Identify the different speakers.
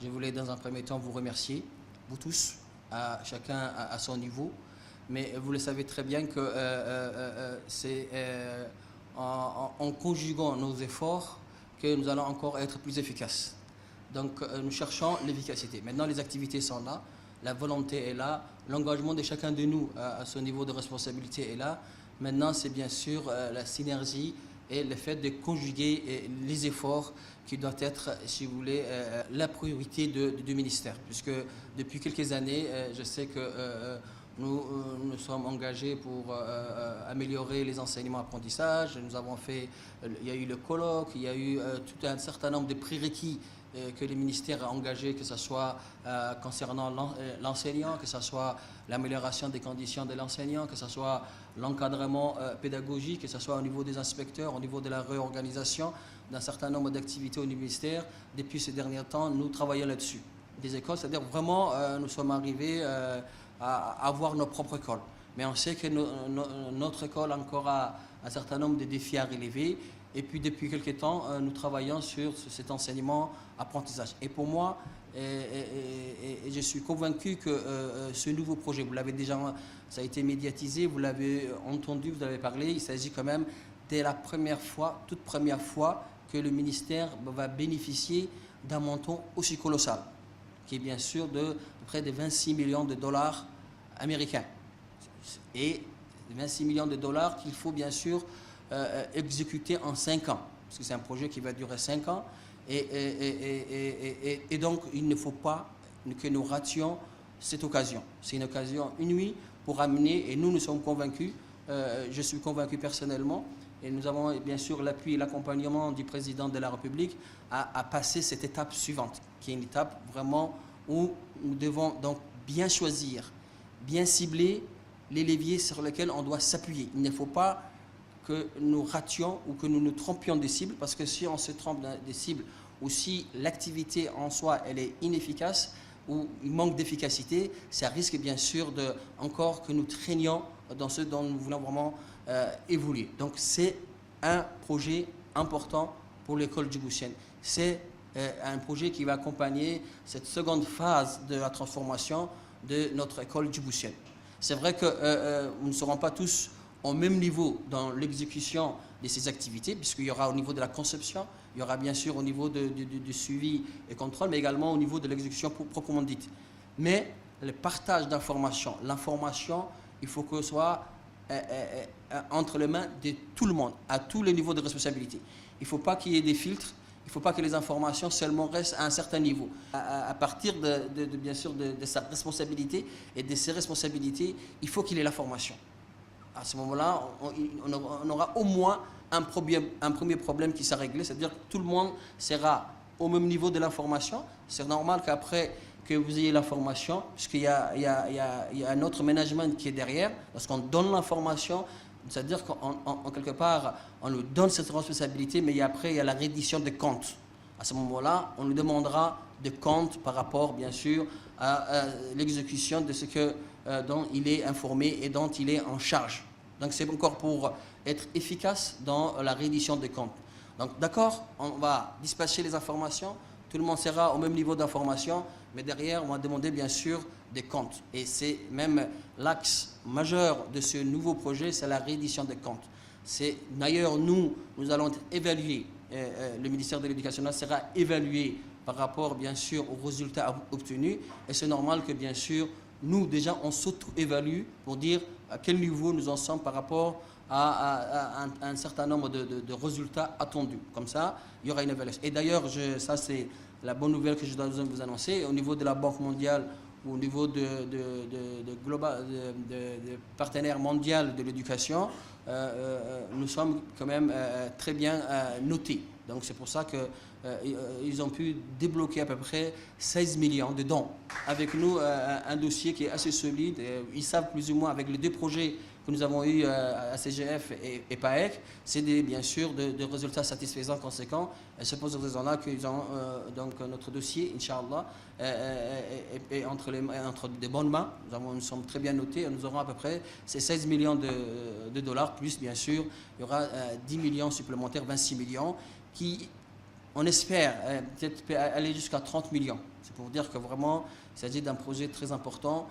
Speaker 1: Je voulais dans un premier temps vous remercier, vous tous, chacun à son niveau. Mais vous le savez très bien que c'est en conjuguant nos efforts que nous allons encore être plus efficaces. Donc nous cherchons l'efficacité. Maintenant les activités sont là, la volonté est là, l'engagement de chacun de nous à ce niveau de responsabilité est là. Maintenant c'est bien sûr la synergie et le fait de conjuguer les efforts qui doivent être, si vous voulez, la priorité du ministère. Puisque depuis quelques années, je sais que nous sommes engagés pour améliorer les enseignements-apprentissages. Nous avons fait, il y a eu le colloque, il y a eu tout un certain nombre de prérequis que le ministère a engagés, que ce soit concernant l'enseignant, que ce soit l'amélioration des conditions de l'enseignant, que ce soit l'encadrement pédagogique, que ce soit au niveau des inspecteurs, au niveau de la réorganisation d'un certain nombre d'activités au ministère. Depuis ces derniers temps, nous travaillons là-dessus. Des écoles, c'est-à-dire vraiment, nous sommes arrivés à avoir nos propres écoles. Mais on sait que notre école encore a un certain nombre de défis à relever. Et puis depuis quelques temps, nous travaillons sur cet enseignement-apprentissage. Et pour moi, je suis convaincu que ce nouveau projet, vous l'avez déjà, ça a été médiatisé, vous l'avez entendu, vous avez parlé, il s'agit quand même de la première fois, toute première fois que le ministère va bénéficier d'un montant aussi colossal, qui est bien sûr de près de 26 millions de dollars américains. Et 26 millions de dollars qu'il faut bien sûr exécuter en 5 ans, parce que c'est un projet qui va durer 5 ans, et donc il ne faut pas que nous rations cette occasion. C'est une occasion inouïe pour amener, et nous sommes convaincus, je suis convaincu personnellement, et nous avons bien sûr l'appui et l'accompagnement du président de la République à passer cette étape suivante, qui est une étape vraiment où nous devons donc bien choisir, bien cibler les leviers sur lesquels on doit s'appuyer. Il ne faut pas que nous rations ou que nous nous trompions des cibles, parce que si on se trompe des cibles ou si l'activité en soi elle est inefficace ou il manque d'efficacité, ça risque bien sûr de encore que nous traînions dans ce dont nous voulons vraiment évoluer. Donc c'est un projet important pour l'école djiboutienne. C'est un projet qui va accompagner cette seconde phase de la transformation de notre école djiboutienne. C'est vrai que nous ne serons pas tous au même niveau dans l'exécution de ces activités, puisqu'il y aura au niveau de la conception, il y aura bien sûr au niveau du suivi et contrôle, mais également au niveau de l'exécution proprement dite. Mais le partage d'informations, l'information, il faut que ce soit entre les mains de tout le monde, à tous les niveaux de responsabilité. Il ne faut pas qu'il y ait des filtres, il ne faut pas que les informations seulement restent à un certain niveau. À partir bien sûr de sa responsabilité et de ses responsabilités, il faut qu'il ait la formation. À ce moment-là, on aura au moins un premier problème qui sera réglé, c'est-à-dire que tout le monde sera au même niveau de l'information. C'est normal qu'après que vous ayez l'information, puisqu'il y a un autre management qui est derrière, lorsqu'on donne l'information, c'est-à-dire qu'en quelque part, on nous donne cette responsabilité, mais après, il y a la reddition des comptes. À ce moment-là, on nous demandera des comptes par rapport, bien sûr, à l'exécution de ce dont il est informé et dont il est en charge. Donc c'est encore pour être efficace dans la reddition des comptes. Donc d'accord, on va dispatcher les informations, tout le monde sera au même niveau d'information, mais derrière, on va demander bien sûr des comptes. Et c'est même l'axe majeur de ce nouveau projet, c'est la reddition des comptes. D'ailleurs, nous allons être évalués, le ministère de l'Éducation nationale sera évalué par rapport bien sûr aux résultats obtenus, et c'est normal que bien sûr, nous déjà on s'auto-évalue pour dire à quel niveau nous en sommes par rapport à un certain nombre de résultats attendus. Comme ça, il y aura une évaluation. Et d'ailleurs, ça c'est la bonne nouvelle que je dois vous annoncer, au niveau de la Banque mondiale ou au niveau de partenaires mondiaux de l'éducation, nous sommes quand même très bien notés. Donc c'est pour ça qu'ils ont pu débloquer à peu près 16 millions de dons. Avec nous, un dossier qui est assez solide. Ils savent plus ou moins avec les 2 projets que nous avons eus à CGF et PAEC, c'est bien sûr de résultats satisfaisants, conséquents. Et c'est pour cette raison-là qu'ils ont donc notre dossier, Inch'Allah, est entre de bonnes mains. Nous sommes très bien notés. Nous aurons à peu près ces 16 millions de dollars, plus bien sûr, il y aura 10 millions supplémentaires, 26 millions, qui On espère peut-être aller jusqu'à 30 millions. C'est pour dire que vraiment, il s'agit d'un projet très important.